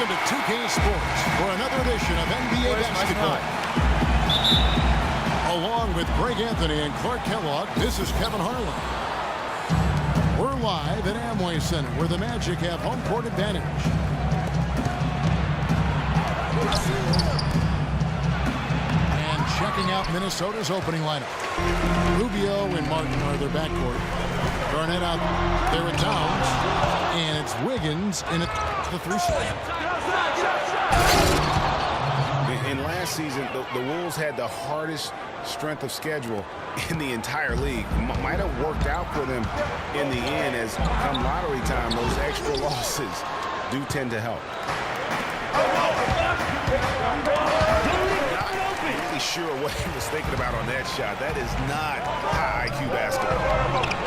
Welcome to 2K Sports for another edition of NBA basketball. Along with Greg Anthony and Clark Kellogg, this is Kevin Harlan. We're live at Amway Center, where the Magic have home court advantage. And checking out Minnesota's opening lineup. Rubio and Martin are their backcourt. Garnett out there at Towns. And it's Wiggins in the 3-slot. In last season, the Wolves had the hardest strength of schedule in the entire league. Might have worked out for them in the end, as come lottery time, those extra losses do tend to help. Not really sure what he was thinking about on that shot. That is not high IQ basketball.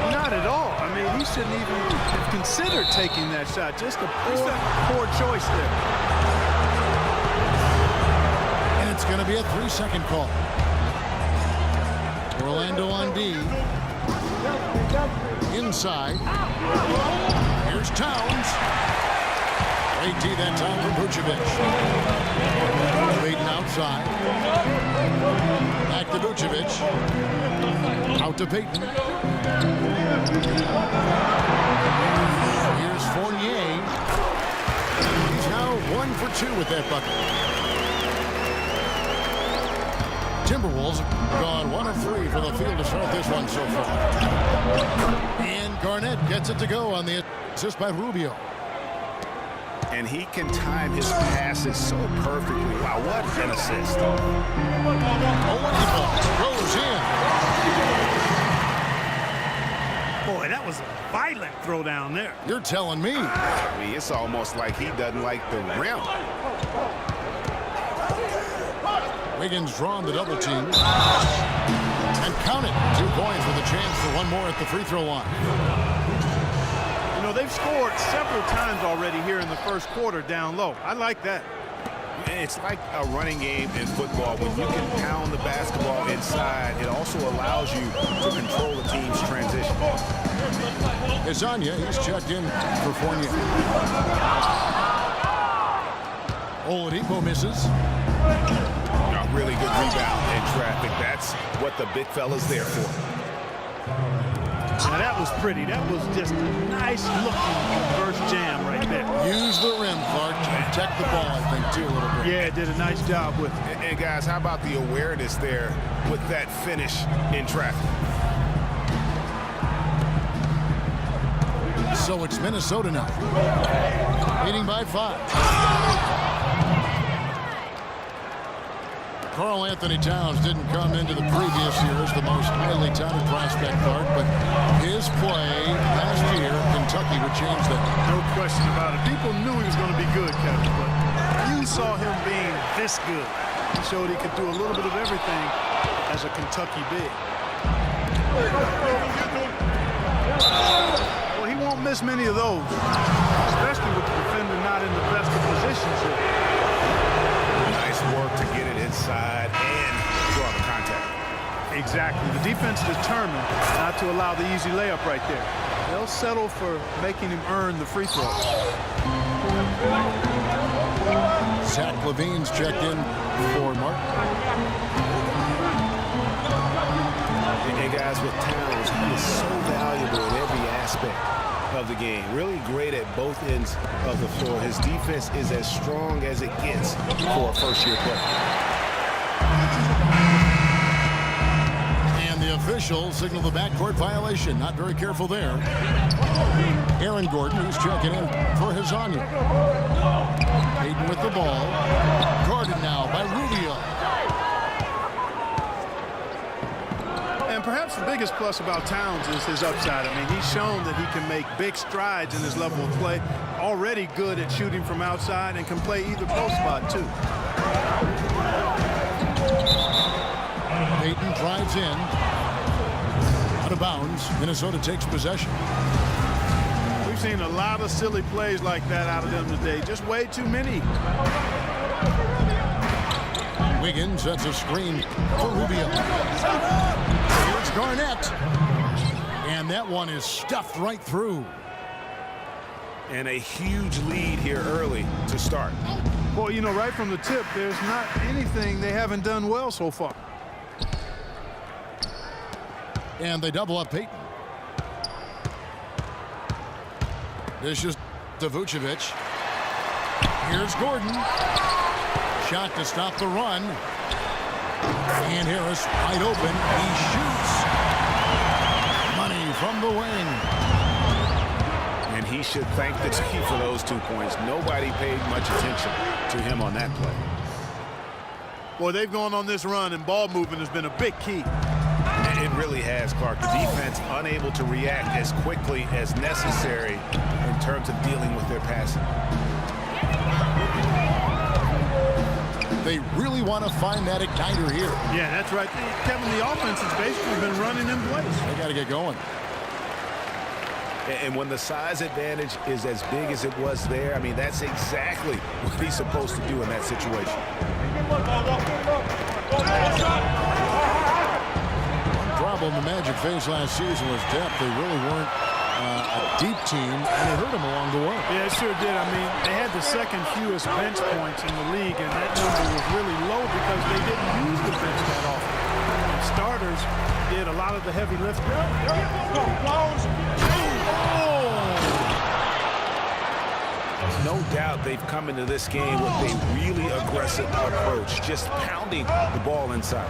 Not at all. I mean, he shouldn't even have considered taking that shot. Just a poor choice there. And it's going to be a 3-second call. Orlando on D. Inside. Here's Towns. Great D that time from Vucevic. Payton outside. Back to Vucevic. Out to Payton. Here's Fournier. He's now 1 for 2 with that bucket. Timberwolves gone 1 of 3 from the field to start this one so far. And Garnett gets it to go on the assist by Rubio. And he can time his passes so perfectly. Wow, what an assist. Oladipo goes in. Boy, that was a violent throw down there. You're telling me. I mean, it's almost like he doesn't like the rim. Wiggins drawn the double team. And count it. 2 points with a chance for one more at the free throw line. You know, they've scored several times already here in the first quarter down low. I like that. It's like a running game in football. When you can pound the basketball inside, it also allows you to control the team's transition. It's Anya. He's checked in for Fournier. Oladipo misses. A really good rebound in traffic. That's what the big fella's there for. Now that was pretty. That was just a nice looking reverse jam right there. Use the rim, Clark, to protect the ball, I think, too, a little bit. Yeah, did a nice job with it. And guys, how about the awareness there with that finish in traffic? So it's Minnesota now. Leading by 5. Karl Anthony Towns didn't come into the previous year as the most highly touted prospect, Clark, but his play last year in Kentucky would change that. No question about it. People knew he was going to be good, Kevin, but you saw him being this good. He showed he could do a little bit of everything as a Kentucky big. Well, he won't miss many of those, especially with the defender not in the best of positions here. Nice work to get it inside and draw the contact. Exactly. The defense determined not to allow the easy layup right there. They'll settle for making him earn the free throw. Zach LaVine's checked in for Martin. And guys, with Towns, he is so valuable in every aspect of the game. Really great at both ends of the floor. His defense is as strong as it gets for a first-year player. And the officials signal the backcourt violation. Not very careful there. Aaron Gordon, who's checking in for Hezonja. Payton with the ball. Guarded now by Rubio. And perhaps the biggest plus about Towns is his upside. I mean, he's shown that he can make big strides in his level of play. Already good at shooting from outside and can play either post spot, too. Payton drives in. Out of bounds. Minnesota takes possession. We've seen a lot of silly plays like that out of them today. Just way too many. Wiggins sets a screen for Rubio. Here's Garnett. And that one is stuffed right through. And a huge lead here early to start. Well, you know, right from the tip, there's not anything they haven't done well so far. And they double up Peyton. This is to Vucevic. Here's Gordon. Shot to stop the run. And Harris wide open. He shoots. Money from the wing. And he should thank the team for those 2 points. Nobody paid much attention to him on that play. Boy, they've gone on this run, and ball movement has been a big key. It really has, Clark. The defense unable to react as quickly as necessary in terms of dealing with their passing. They really want to find that igniter here. Yeah, that's right. Kevin, the offense has basically been running in place. They got to get going. And when the size advantage is as big as it was there, I mean, that's exactly what he's supposed to do in that situation. One problem the Magic faced last season was depth. They really weren't a deep team, and it hurt them along the way. Yeah, it sure did. I mean, they had the second fewest bench points in the league, and that number was really low because they didn't use the bench that often. And starters did a lot of the heavy lifting. No doubt they've come into this game with a really aggressive approach, just pounding the ball inside.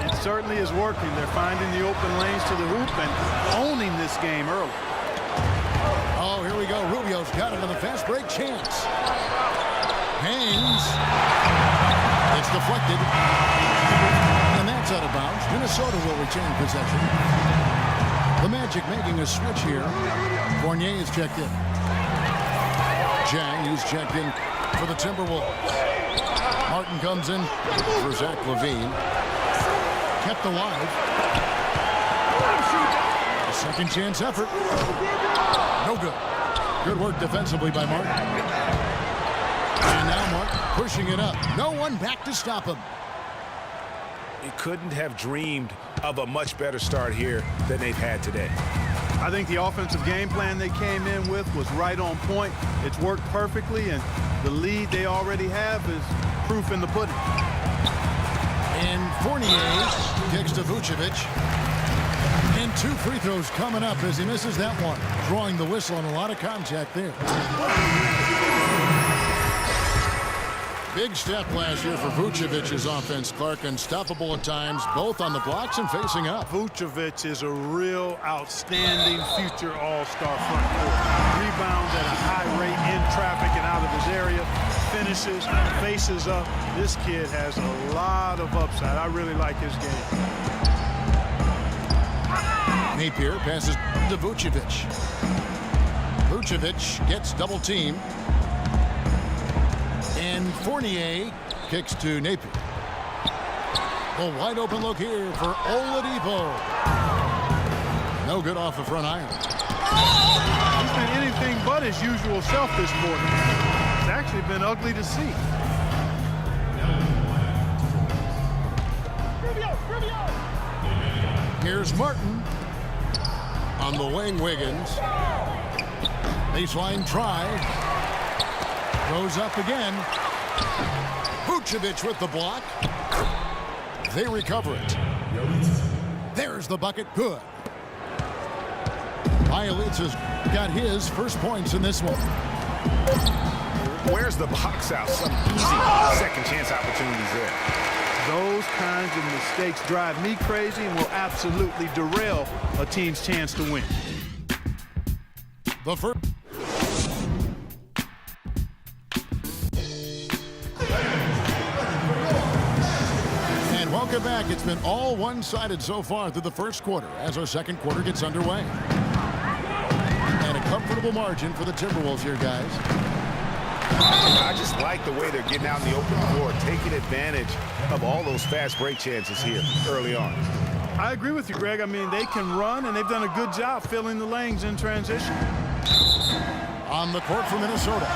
It certainly is working. They're finding the open lanes to the hoop and owning this game early. Oh, here we go. Rubio's got it on the fast break chance. Hangs. It's deflected. And that's out of bounds. Minnesota will retain possession. The Magic making a switch here. Fournier is checked in. Jang, who's checked in for the Timberwolves. Martin comes in for Zach LaVine. Kept alive. A second chance effort. No good. Good work defensively by Martin. And now Martin pushing it up. No one back to stop him. He couldn't have dreamed of a much better start here than they've had today. I think the offensive game plan they came in with was right on point. It's worked perfectly, and the lead they already have is proof in the pudding. And Fournier kicks to Vucevic. And 2 free throws coming up as he misses that one. Drawing the whistle and a lot of contact there. Big step last year for Vucevic's offense, Clark. Unstoppable at times, both on the blocks and facing up. Vucevic is a real outstanding future all-star front court. Rebounds at a high rate in traffic and out of his area. Finishes, faces up. This kid has a lot of upside. I really like his game. Napier passes to Vucevic. Vucevic gets double teamed. And Fournier kicks to Napier. A wide open look here for Oladipo. No good off the front iron. He's been anything but his usual self this morning. It's actually been ugly to see. Here's Martin. On the wing, Wiggins. Baseline try. Goes up again. Vucevic with the block. They recover it. There's the bucket. Good. Bielitsa's got his first points in this one. Where's the box out? Some easy second chance opportunities there. Those kinds of mistakes drive me crazy and will absolutely derail a team's chance to win. The first. And welcome back. It's been all one-sided so far through the first quarter as our second quarter gets underway. And a comfortable margin for the Timberwolves here, guys. I just like the way they're getting out in the open floor, taking advantage of all those fast break chances here early on. I agree with you, Greg. I mean, they can run, and they've done a good job filling the lanes in transition. On the court for Minnesota.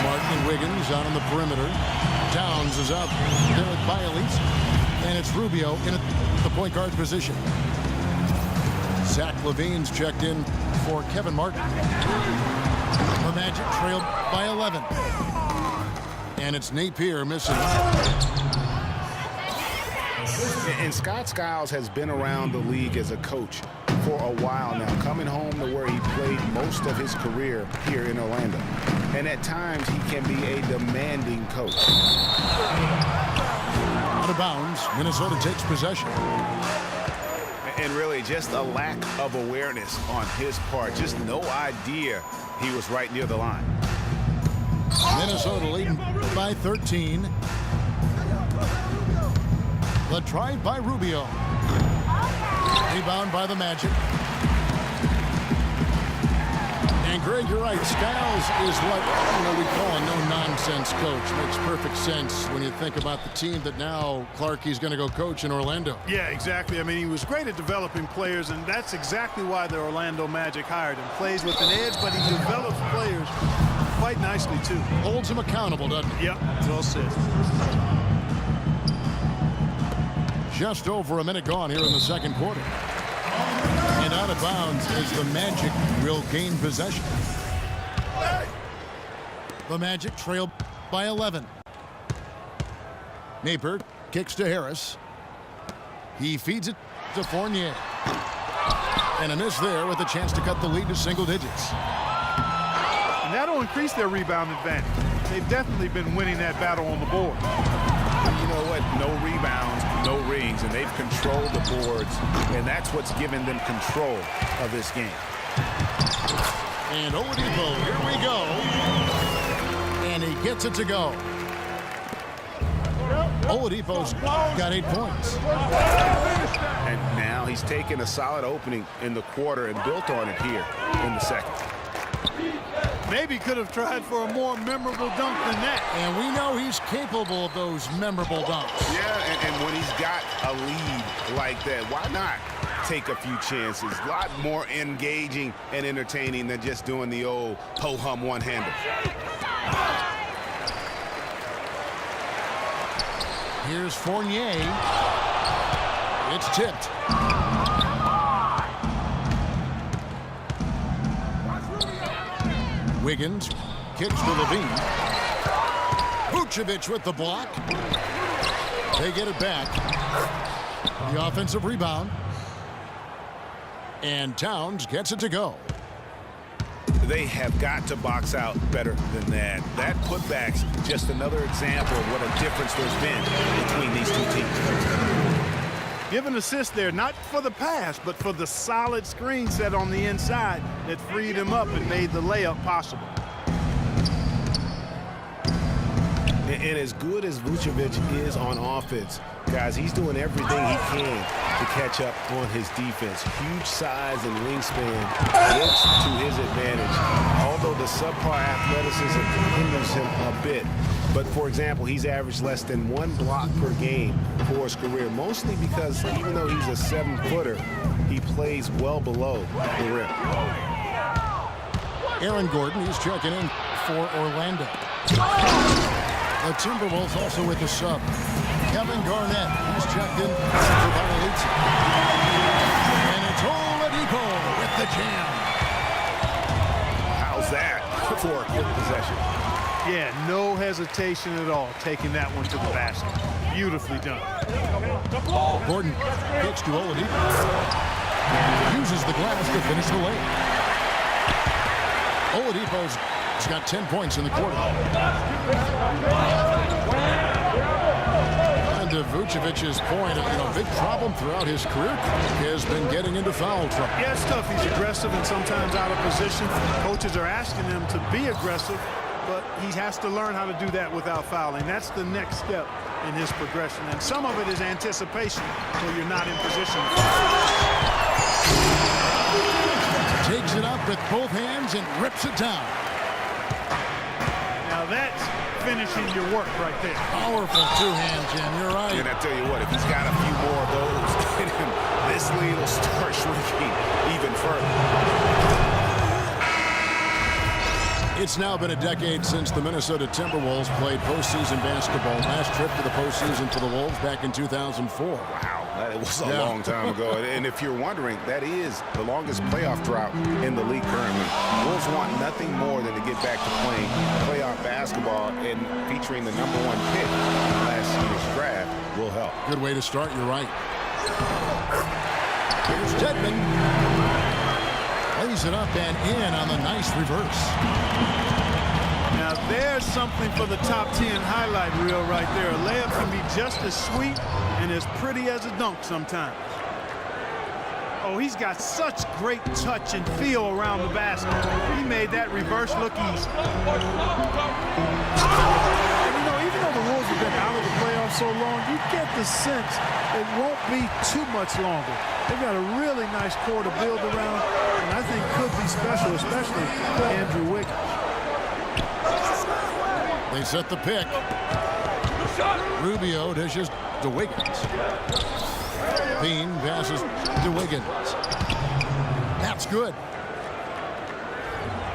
Martin and Wiggins out on the perimeter. Towns is out there with Bielitsa. And it's Rubio in the point guard position. Zach LaVine's checked in for Kevin Martin. The Magic trailed by 11. And it's Napier missing. And Scott Skiles has been around the league as a coach for a while now, coming home to where he played most of his career here in Orlando. And at times, he can be a demanding coach. Out of bounds, Minnesota takes possession. And really, just a lack of awareness on his part. Just no idea he was right near the line. Minnesota leading by 13. The try by Rubio. Rebound by the Magic. And Greg, you're right. Skiles is what we call a no-nonsense coach. Makes perfect sense when you think about the team that now Clarkie's going to go coach in Orlando. Yeah, exactly. I mean, he was great at developing players, and that's exactly why the Orlando Magic hired him. Plays with an edge, but he develops players quite nicely, too. Holds him accountable, doesn't he? Yep, well said. Just over a minute gone here in the second quarter. And out of bounds as the Magic will gain possession. The Magic trail by 11. Napier kicks to Harris. He feeds it to Fournier. And a miss there with a chance to cut the lead to single digits. And that'll increase their rebound advantage. They've definitely been winning that battle on the board. You know what? No rebounds, no rings, and they've controlled the boards, and that's what's given them control of this game. And Oladipo, here we go. And he gets it to go. Oladipo's got 8 points. And now he's taken a solid opening in the quarter and built on it here in the second. Maybe could have tried for a more memorable dunk than that. And we know he's capable of those memorable dunks. Yeah, and when he's got a lead like that, why not take a few chances? A lot more engaging and entertaining than just doing the old ho-hum one-hander. Here's Fournier. It's tipped. Wiggins kicks to LaVine. Vucevic with the block. They get it back. The offensive rebound. And Towns gets it to go. They have got to box out better than that. That putback's just another example of what a difference there's been between these two teams. Give an assist there, not for the pass, but for the solid screen set on the inside that freed him up and made the layup possible. And as good as Vucevic is on offense, guys, he's doing everything he can to catch up on his defense. Huge size and wingspan works to his advantage, although the subpar athleticism hinders him a bit. But, for example, he's averaged less than 1 block per game for his career, mostly because even though he's a 7-footer, he plays well below the rim. Aaron Gordon, he's checking in for Orlando. The Timberwolves also with the sub. Kevin Garnett, he's checked in for Violation. And it's Oladipo with the jam. How's that for a quick possession? Yeah, no hesitation at all, taking that one to the basket. Beautifully done. Gordon kicks to Oladipo. Uses the glass to finish the layup. Oladipo's got 10 points in the quarter. And to Vucevic's point, big problem throughout his career has been getting into foul trouble. Yeah, it's tough. He's aggressive and sometimes out of position. Coaches are asking him to be aggressive, but he has to learn how to do that without fouling. That's the next step in his progression. And some of it is anticipation, so you're not in position. Takes it up with both hands and rips it down. Now that's finishing your work right there. Powerful two-hand, Jim. You're right. And I tell you what, if he's got a few more of those in him, this lead will start shrinking even further. It's now been a decade since the Minnesota Timberwolves played postseason basketball. Last trip to the postseason for the Wolves back in 2004. Wow, It was a long time ago. And if you're wondering, that is the longest playoff drought in the league currently. Wolves want nothing more than to get back to playing playoff basketball, and featuring the #1 pick in last year's draft will help. Good way to start, you're right. Here's Tedman. Lays it up and in on the nice reverse. Now there's something for the top 10 highlight reel right there. A layup can be just as sweet and as pretty as a dunk sometimes. Oh, he's got such great touch and feel around the basket. He made that reverse look easy. And you know, even though the Wolves have been out of the playoffs so long, you get the sense it won't be too much longer. They've got a really nice core to build around, and I think could be special, especially Andrew Wiggins. They set the pick. Rubio dishes to Wiggins. Bean passes to Wiggins. That's good.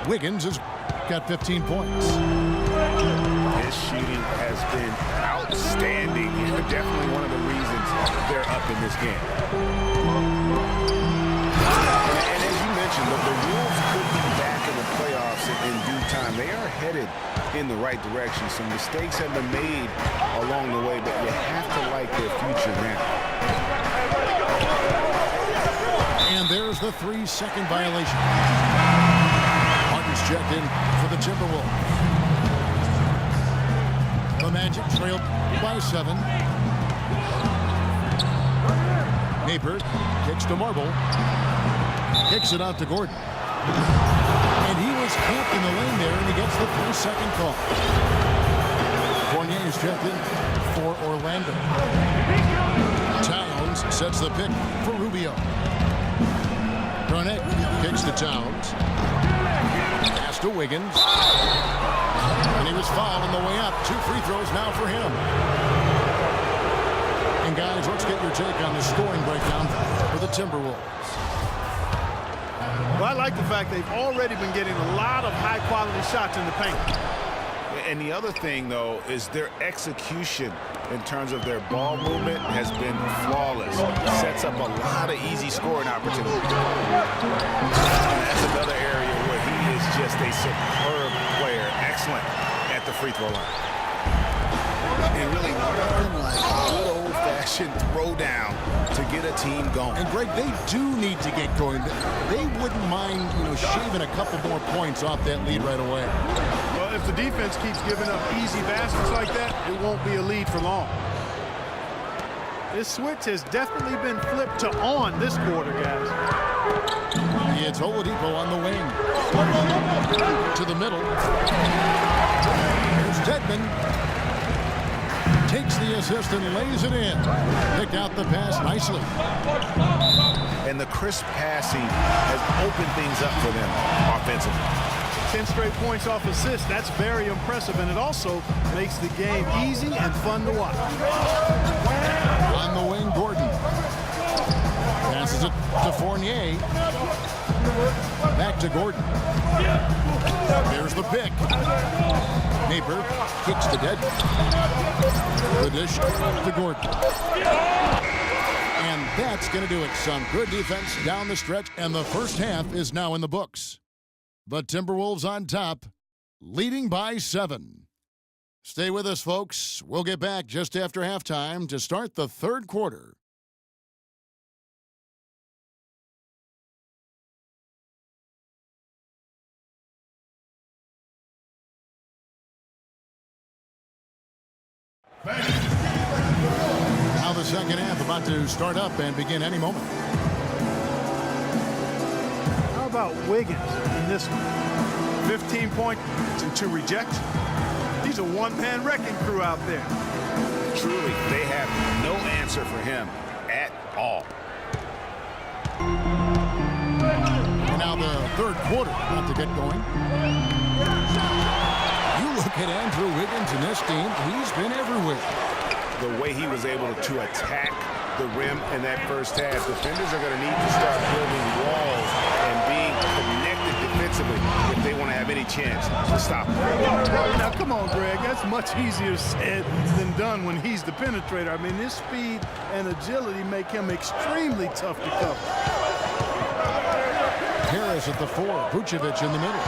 Wiggins has got 15 points. His shooting has been outstanding. Definitely one of the reasons they're up in this game. And as you mentioned, the Wolves could be back in the playoffs in due time. They are headed in the right direction. Some mistakes have been made along the way, but you have to like their future now. And there's the 3-second violation. Martin's checked in for the Timberwolves. The Magic trailed by 7. Napier kicks to Marble. Kicks it out to Gordon. And he was camped in the lane there, and he gets the 3-second call. Fournier is checked in for Orlando. Towns sets the pick for Rubio. Garnett kicks to Towns. Pass to Wiggins. And he was fouled on the way up. 2 free throws now for him. And guys, let's get your take on the scoring breakdown for the Timberwolves. Well, I like the fact they've already been getting a lot of high-quality shots in the paint. And the other thing, though, is their execution in terms of their ball movement has been flawless. Sets up a lot of easy scoring opportunities. And that's another area where he is just a superb player. Excellent at the free throw line. And really nothing like a good old-fashioned throwdown to get a team going. And Greg, they do need to get going. They wouldn't mind, shaving a couple more points off that lead right away. Well, if the defense keeps giving up easy baskets like that, it won't be a lead for long. This switch has definitely been flipped to on this quarter, guys. It's Oladipo on the wing. To the middle. Here's Tedman. Takes the assist and lays it in. Picked out the pass nicely. And the crisp passing has opened things up for them offensively. 10 straight points off assists. That's very impressive, and it also makes the game easy and fun to watch. On the wing, Gordon. Passes it to Fournier. Back to Gordon. There's the pick. Napier kicks to dead. The dish to Gordon. And that's going to do it. Some good defense down the stretch, and the first half is now in the books. The Timberwolves on top, leading by 7. Stay with us, folks. We'll get back just after halftime to start the third quarter. Now the second half about to start up and begin any moment. How about Wiggins in this one? 15 points and 2 rejections. He's a one-man wrecking crew out there. Truly, they have no answer for him at all. And now the third quarter about to get going. You look at Andrew Wiggins in this team, he's been everywhere. The way he was able to attack the rim in that first half, defenders are going to need to start building walls and being connected defensively if they want to have any chance to stop him. Now, come on, Greg. That's much easier said than done when he's the penetrator. I mean, his speed and agility make him extremely tough to cover. Harris at the 4. Vucevic in the middle.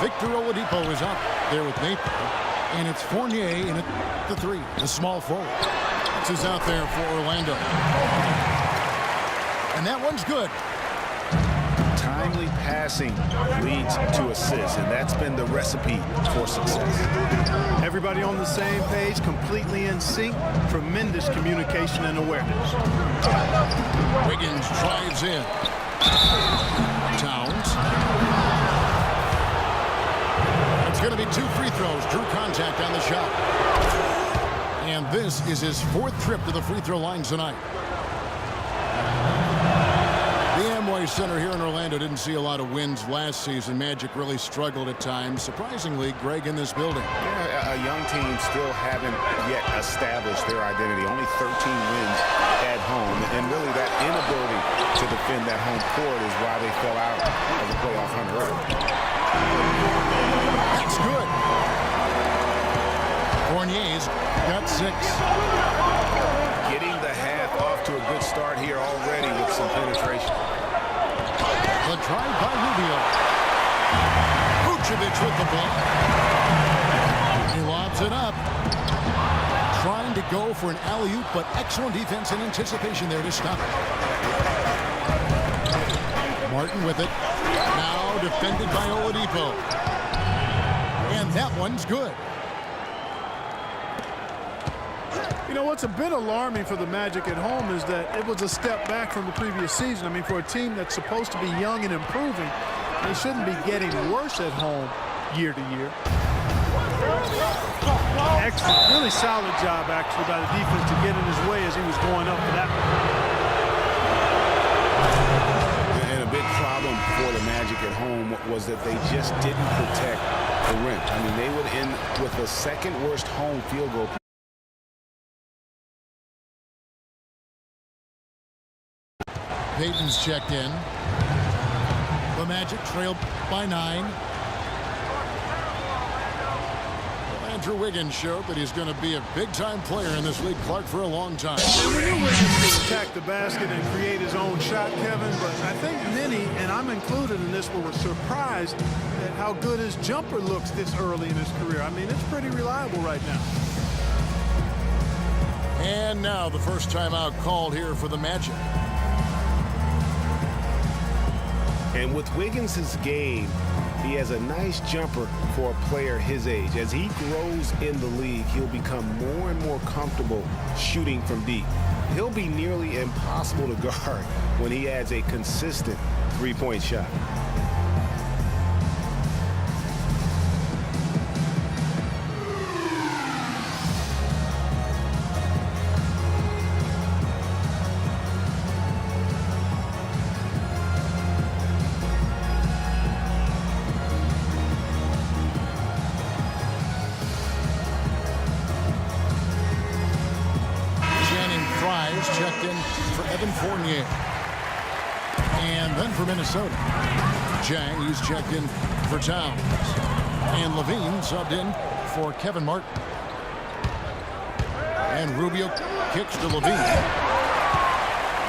Victor Oladipo is up there with Maple. And it's Fournier in at the 3, the small forward. This is out there for Orlando. And that one's good. Timely passing leads to assists, and that's been the recipe for success. Everybody on the same page, completely in sync. Tremendous communication and awareness. Wiggins drives in. Towns. It's going to be 2 free throws. Drew contact on the shot. And this is his 4th trip to the free throw line tonight. The Amway Center here in Orlando didn't see a lot of wins last season. Magic really struggled at times. Surprisingly, Greg, in this building. Yeah, a young team still haven't yet established their identity. Only 13 wins at home. And really that inability to defend that home court is why they fell out of the playoff hunt early. That's good. Fournier's got 6. Getting the half off to a good start here already with some penetration. The drive by Rubio. Vucevic with the ball. He lobs it up. Trying to go for an alley-oop, but excellent defense and anticipation there to stop it. Martin with it. Now defended by Oladipo. And that one's good. You know, what's a bit alarming for the Magic at home is that it was a step back from the previous season. I mean, for a team that's supposed to be young and improving, they shouldn't be getting worse at home year to year. Excellent, really solid job, actually, by the defense to get in his way as he was going up for that one. And a big problem for the Magic at home was that they just didn't protect the rim. I mean, they would end with the 2nd worst home field goal. Payton's checked in. The Magic trailed by 9. Well, Andrew Wiggins showed that he's going to be a big-time player in this league, Clark, for a long time. And we knew Wiggins could attack the basket and create his own shot, Kevin, but I think many, and I'm included in this, were surprised at how good his jumper looks this early in his career. I mean, it's pretty reliable right now. And now the first timeout called here for the Magic. And with Wiggins' game, he has a nice jumper for a player his age. As he grows in the league, he'll become more and more comfortable shooting from deep. He'll be nearly impossible to guard when he adds a consistent three-point shot. Checked in for Evan Fournier. And then for Minnesota, Jang, he's checked in for Towns. And Levine subbed in for Kevin Martin. And Rubio kicks to Levine.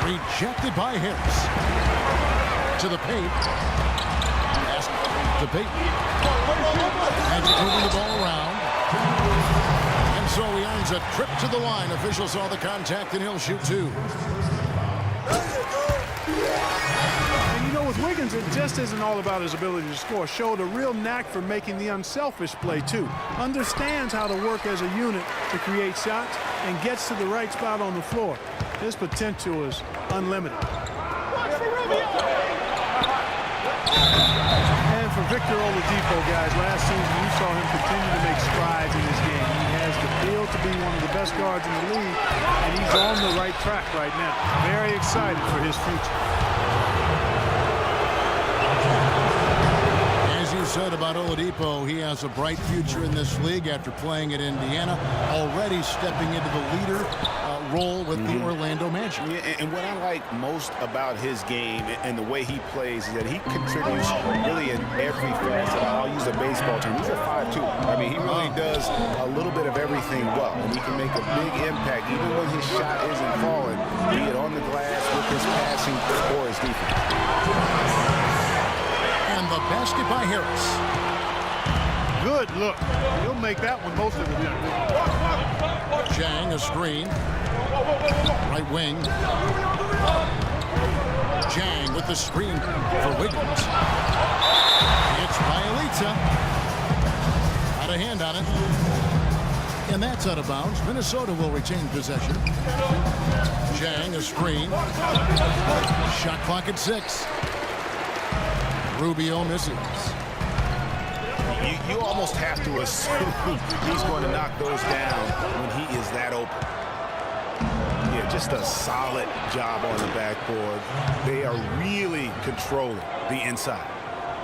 Rejected by Harris. To the paint. Pass to Payton. Magic moving the ball around. So he earns a trip to the line. Officials saw the contact, and he'll shoot 2. And you know, with Wiggins, it just isn't all about his ability to score. Showed a real knack for making the unselfish play, too. Understands how to work as a unit to create shots and gets to the right spot on the floor. His potential is unlimited. And for Victor Oladipo, guys, last season you saw him continue to make strides in his game. He has the feel to be one of the best guards in the league, and he's on the right track right now. Very excited for his future. As you said about about Oladipo. He has a bright future in this league after playing at Indiana, already stepping into the leader role with the Orlando Magic. Yeah, and what I like most about his game and the way he plays is that he contributes really in every facet. I'll use a baseball term. He's a 5'2". I mean, he really does a little bit of everything well. And he can make a big impact even when his shot isn't falling, be it on the glass with his passing or his defense. And the basket by Harris. Good look. He'll make that one most of the time. Jang, a screen. Right wing. Jang with the screen for Wiggins. It's Bielitsa. Out of hand on it. And that's out of bounds. Minnesota will retain possession. Jang, a screen. Shot clock at 6. Rubio misses. You almost have to assume he's going to knock those down when he is that open. Yeah, just a solid job on the backboard. They are really controlling the inside.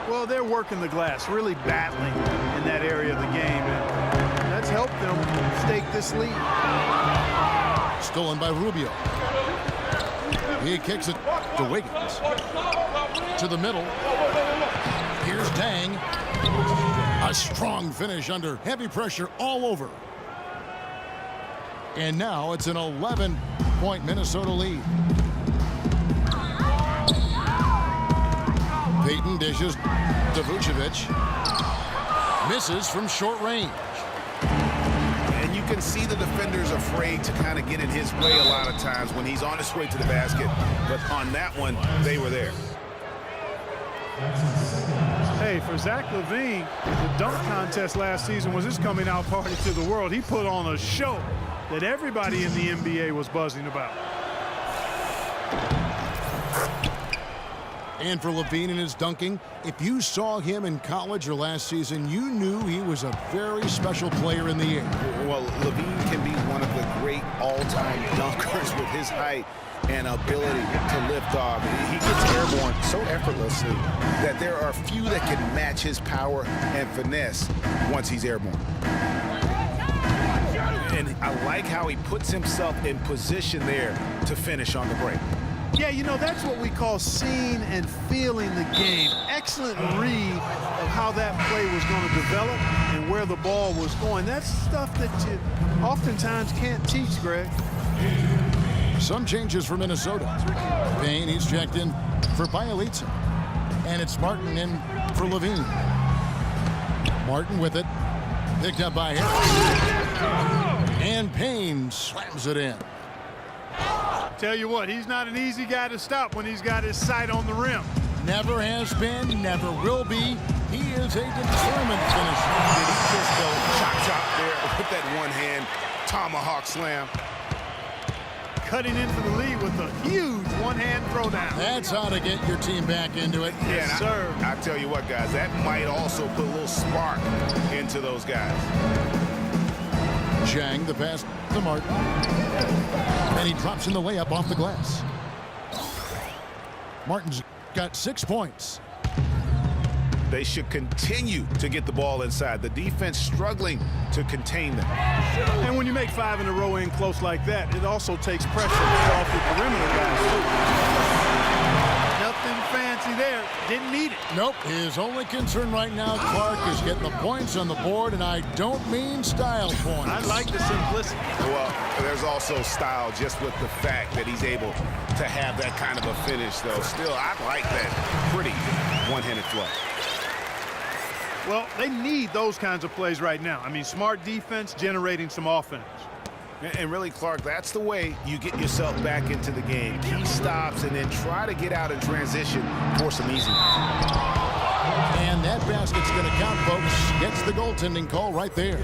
Well, they're working the glass, really battling in that area of the game, and that's helped them stake this lead. Stolen by Rubio. He kicks it to Wiggins. To the middle. Here's Tang. A strong finish under heavy pressure all over. And now it's an 11-point Minnesota lead. Peyton dishes to Vucevic. Misses from short range. And you can see the defenders afraid to kind of get in his way a lot of times when he's on his way to the basket. But on that one, they were there. Hey, for Zach LaVine, the dunk contest last season was his coming out party to the world. He put on a show that everybody in the NBA was buzzing about. And for LaVine and his dunking, if you saw him in college or last season, you knew he was a very special player in the air. Well, LaVine can be one of the great all-time dunkers with his height and ability to lift off. He gets airborne so effortlessly that there are few that can match his power and finesse once he's airborne. And I like how he puts himself in position there to finish on the break. Yeah, you know, that's what we call seeing and feeling the game. Excellent read of how that play was going to develop and where the ball was going. That's stuff that you oftentimes can't teach, Greg. Some changes for Minnesota. Payne, he's checked in for Bielitsa. And it's Martin in for LaVine. Martin with it. Picked up by Harris. And Payne slams it in. Tell you what, he's not an easy guy to stop when he's got his sight on the rim. Never has been, never will be. He is a determined finisher. Did he just go chop there with that one-hand tomahawk slam? Cutting in for the lead with a huge one-hand throwdown. That's how to get your team back into it. Yes, sir. I tell you what, guys, that might also put a little spark into those guys. Chang, the pass to Martin. And he drops in the layup off the glass. Martin's got 6 points. They should continue to get the ball inside. The defense struggling to contain them. And when you make 5 in a row in close like that, it also takes pressure off the perimeter guys, too. Nothing fancy there. Didn't need it. Nope. His only concern right now, Clark, is getting the points on the board, and I don't mean style points. I like the simplicity. Well, there's also style just with the fact that he's able to have that kind of a finish, though. Still, I like that pretty one-handed flow. Well, they need those kinds of plays right now. I mean, smart defense generating some offense. And really, Clark, that's the way you get yourself back into the game. Key stops and then try to get out in transition for some easy ones. And that basket's going to count, folks. Gets the goaltending call right there.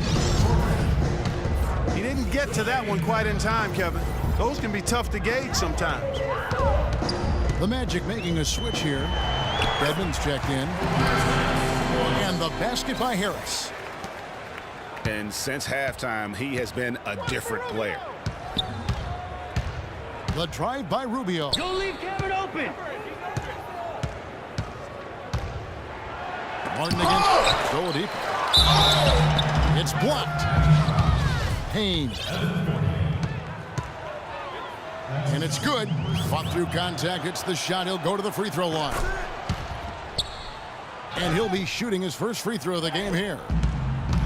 He didn't get to that one quite in time, Kevin. Those can be tough to gauge sometimes. The Magic making a switch here. Dedmon's checked in. And the basket by Harris. And since halftime, he has been a different player. The drive by Rubio. Don't leave Kevin open. Harden against Oladipo. It's blocked. Payne. And it's good. Fought through contact. It's the shot. He'll go to the free throw line. And he'll be shooting his first free throw of the game here.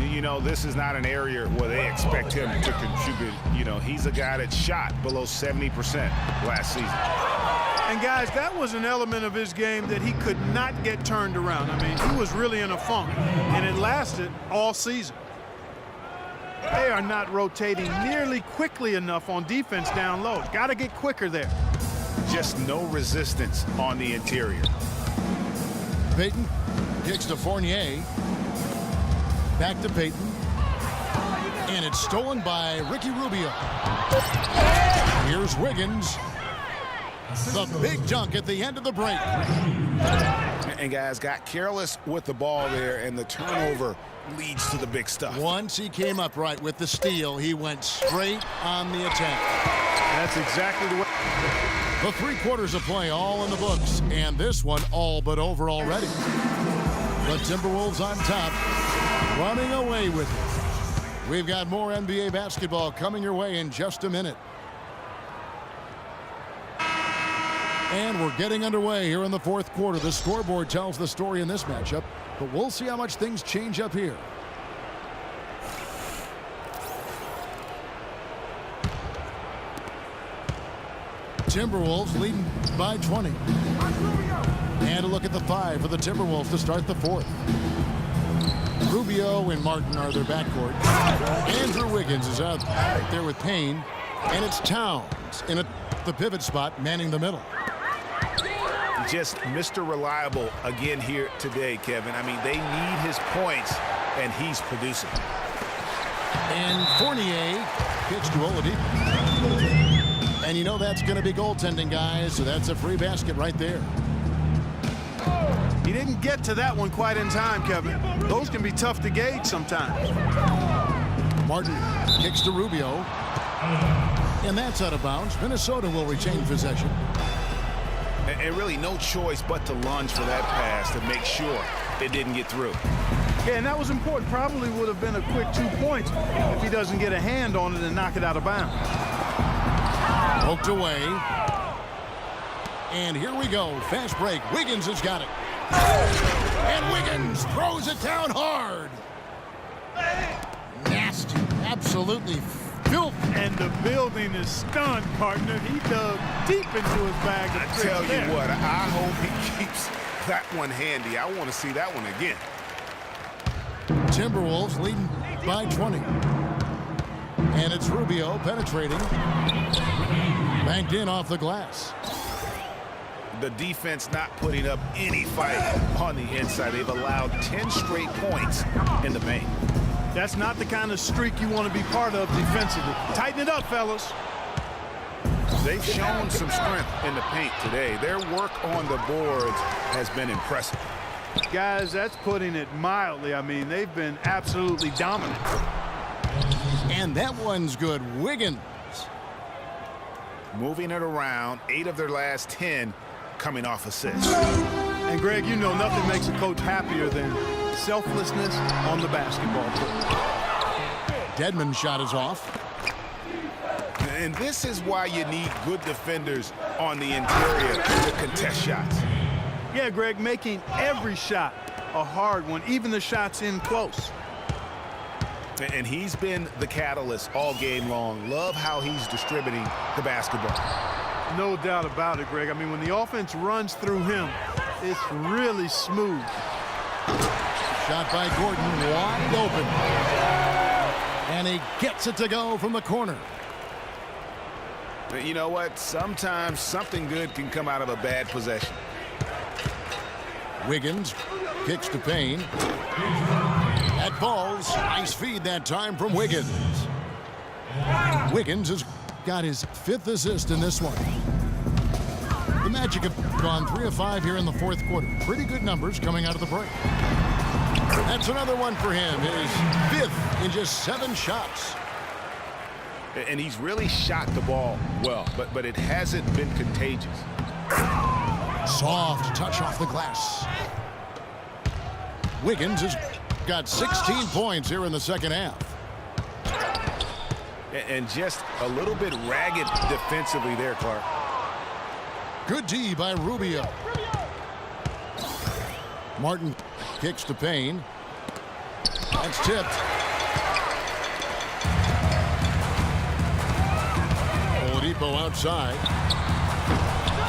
You know, this is not an area where they expect him to contribute. You know, he's a guy that shot below 70% last season. And guys, that was an element of his game that he could not get turned around. I mean, he was really in a funk, and it lasted all season. They are not rotating nearly quickly enough on defense down low. Got to get quicker there. Just no resistance on the interior. Payton kicks to Fournier. Back to Payton. And it's stolen by Ricky Rubio. Here's Wiggins. The big dunk at the end of the break. And guys got careless with the ball there, and the turnover leads to the big stuff. Once he came up right with the steal, he went straight on the attack. That's exactly the way. The 3 quarters of play all in the books, and this one all but over already. The Timberwolves on top, running away with it. We've got more NBA basketball coming your way in just a minute. And we're getting underway here in the 4th quarter. The scoreboard tells the story in this matchup, but we'll see how much things change up here. Timberwolves leading by 20. And a look at the 5 for the Timberwolves to start the 4th. Rubio and Martin are their backcourt. Andrew Wiggins is out there with Payne. And it's Towns in the pivot spot, manning the middle. Just Mr. Reliable again here today, Kevin. I mean, they need his points, and he's producing. And Fournier kicks to Oladipo. And you know that's going to be goaltending, guys, so that's a free basket right there. He didn't get to that one quite in time, Kevin. Those can be tough to gauge sometimes. Martin kicks to Rubio. And that's out of bounds. Minnesota will retain possession. And really no choice but to lunge for that pass to make sure it didn't get through. Yeah, and that was important. Probably would have been a quick 2 points if he doesn't get a hand on it and knock it out of bounds. Poked away. And here we go. Fast break. Wiggins has got it. And Wiggins throws it down hard. Nasty. Absolutely filthy. And the building is stunned, partner. He dug deep into his bag. I tell you what, I hope he keeps that one handy. I want to see that one again. Timberwolves leading by 20. And it's Rubio penetrating. Banked in off the glass. The defense not putting up any fight on the inside. They've allowed 10 straight points in the paint. That's not the kind of streak you want to be part of defensively. Tighten it up, fellas. They've shown some strength in the paint today. Their work on the boards has been impressive. Guys, that's putting it mildly. I mean, they've been absolutely dominant. And that one's good. Wiggins. Moving it around, 8 of their last 10 coming off assists. And Greg, you know nothing makes a coach happier than selflessness on the basketball court. Dedmon's shot is off. And this is why you need good defenders on the interior to contest shots. Yeah, Greg, making every shot a hard one, even the shots in close. And he's been the catalyst all game long. Love how he's distributing the basketball. No doubt about it, Greg. I mean, when the offense runs through him, it's really smooth. Shot by Gordon, wide open. And he gets it to go from the corner. But you know what? Sometimes something good can come out of a bad possession. Wiggins kicks to Payne. That falls. Nice feed that time from Wiggins. Wiggins has got his 5th assist in this one. The Magic have gone 3 of 5 here in the 4th quarter. Pretty good numbers coming out of the break. That's another one for him. His 5th in just 7 shots. And he's really shot the ball well, but it hasn't been contagious. Soft touch off the glass. Wiggins has got 16 points here in the second half. And just a little bit ragged defensively there, Clark. Good D by Rubio. Martin kicks to Payne. That's tipped. Oladipo outside.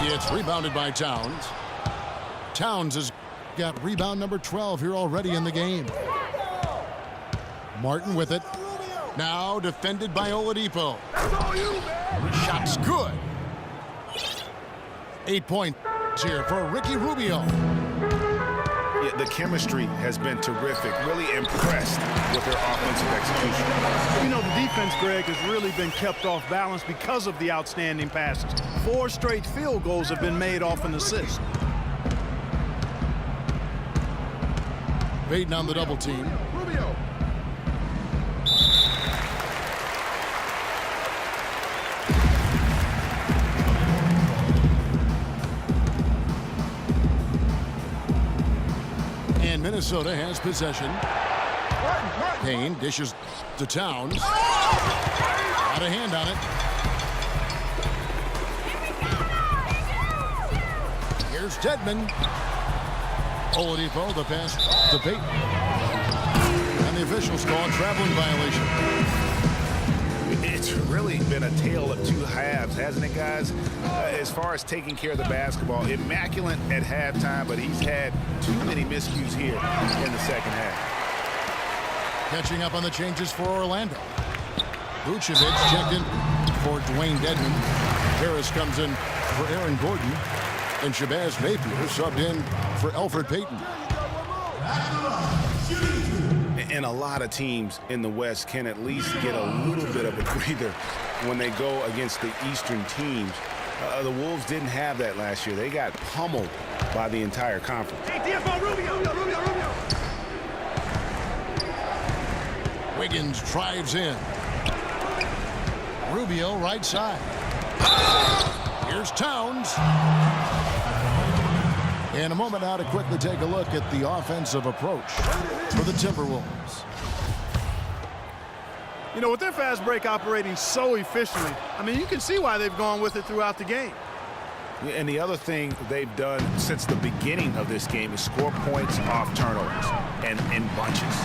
It's rebounded by Towns. Towns has got rebound number 12 here already in the game. Martin with it. Now defended by Oladipo. Shot's good. 8 points here for Ricky Rubio. Yeah, the chemistry has been terrific. Really impressed with their offensive execution. You know, the defense, Greg, has really been kept off balance because of the outstanding passes. 4 straight field goals have been made off an assist. Baden on the double team. Rubio. And Minnesota has possession. Payne dishes to Towns. Got a hand on it. Here's Dedmon. Oladipo, the pass to Payton. And the officials call a traveling violation. It's really been a tale of two halves, hasn't it, guys? As far as taking care of the basketball, immaculate at halftime, but he's had too many miscues here in the second half. Catching up on the changes for Orlando. Vucevic checked in for Dwayne Dedmon. Harris comes in for Aaron Gordon. And Shabazz Napier subbed in for Elfrid Payton. And a lot of teams in the West can at least get a little bit of a breather when they go against the Eastern teams. The Wolves didn't have that last year. They got pummeled by the entire conference. Wiggins drives in. Rubio right side. Here's Towns. In a moment now to quickly take a look at the offensive approach for the Timberwolves. You know, with their fast break operating so efficiently, I mean, you can see why they've gone with it throughout the game. And the other thing they've done since the beginning of this game is score points off turnovers and in bunches.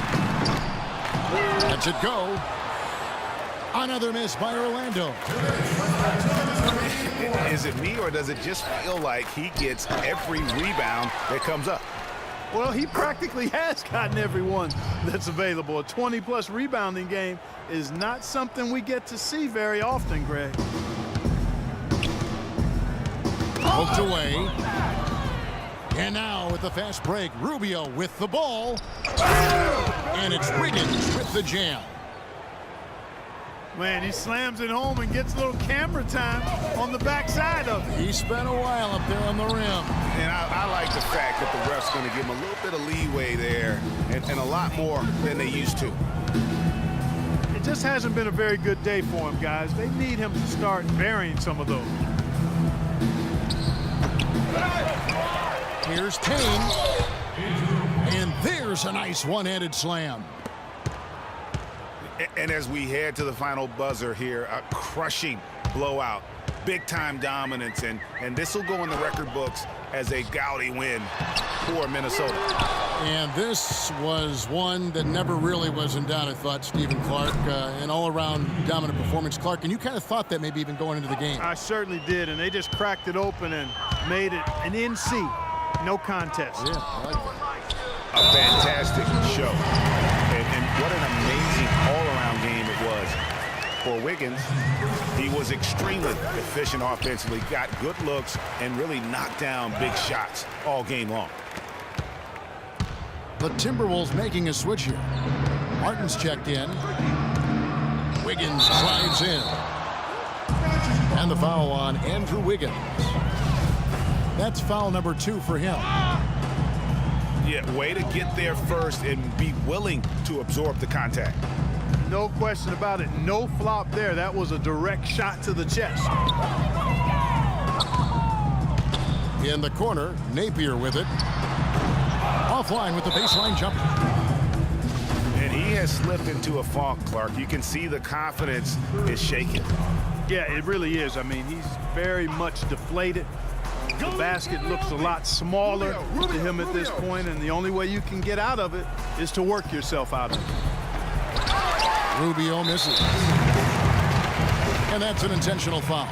Lets it go. Another miss by Orlando. Is it me, or does it just feel like he gets every rebound that comes up? Well, he practically has gotten every one that's available. A 20-plus rebounding game is not something we get to see very often, Greg. Poked away. And now with the fast break, Rubio with the ball. And it's Wiggins with the jam. Man, he slams it home and gets a little camera time on the backside of it. He spent a while up there on the rim. And I like the fact that the ref's going to give him a little bit of leeway there and a lot more than they used to. It just hasn't been a very good day for him, guys. They need him to start burying some of those. Here's Payne. And there's a nice one-handed slam. And as we head to the final buzzer here, a crushing blowout, big-time dominance, and this will go in the record books as a gaudy win for Minnesota. And this was one that never really was in doubt, I thought, Stephen Clark. An all-around dominant performance. Clark, and you kind of thought that maybe even going into the game. I certainly did, and they just cracked it open and made it an NC. No contest. Yeah, I like that. A fantastic show. And what an amazing all-around game it was for Wiggins. He was extremely efficient offensively, got good looks, and really knocked down big shots all game long. The Timberwolves making a switch here. Martin's checked in. Wiggins drives in. And the foul on Andrew Wiggins. That's foul number 2 for him. Yeah, way to get there first and be willing to absorb the contact. No question about it. No flop there. That was a direct shot to the chest. In the corner, Napier with it. Offline with the baseline jumper. And he has slipped into a funk, Clark. You can see the confidence is shaking. Yeah, it really is. I mean, he's very much deflated. The basket looks a lot smaller to him at this point, and the only way you can get out of it is to work yourself out of it. Rubio misses. And that's an intentional foul.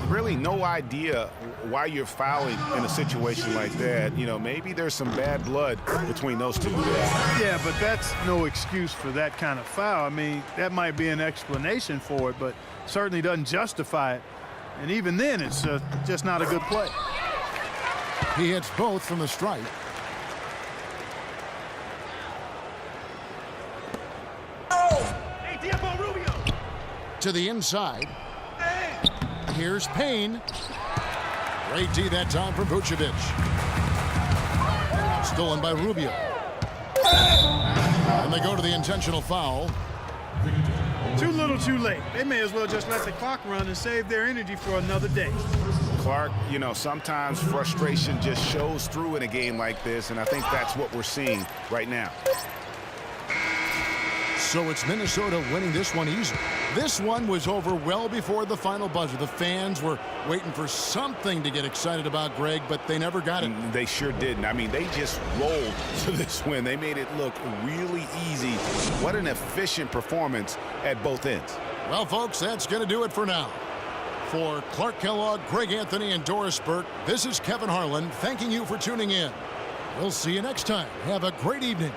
Really no idea why you're fouling in a situation like that. You know, maybe there's some bad blood between those two. Yeah, but that's no excuse for that kind of foul. I mean, that might be an explanation for it, but certainly doesn't justify it. And even then, it's just not a good play. He hits both from the stripe. To the inside. Here's Payne. Great D that time from Vucevic. Stolen by Rubio. And they go to the intentional foul. Too little, too late. They may as well just let the clock run and save their energy for another day. Clark, you know, sometimes frustration just shows through in a game like this, and I think that's what we're seeing right now. So it's Minnesota winning this one easily. This one was over well before the final buzzer. The fans were waiting for something to get excited about, Greg, but they never got it. They sure didn't. I mean, they just rolled to this win. They made it look really easy. What an efficient performance at both ends. Well, folks, that's going to do it for now. For Clark Kellogg, Greg Anthony, and Doris Burke, this is Kevin Harlan thanking you for tuning in. We'll see you next time. Have a great evening.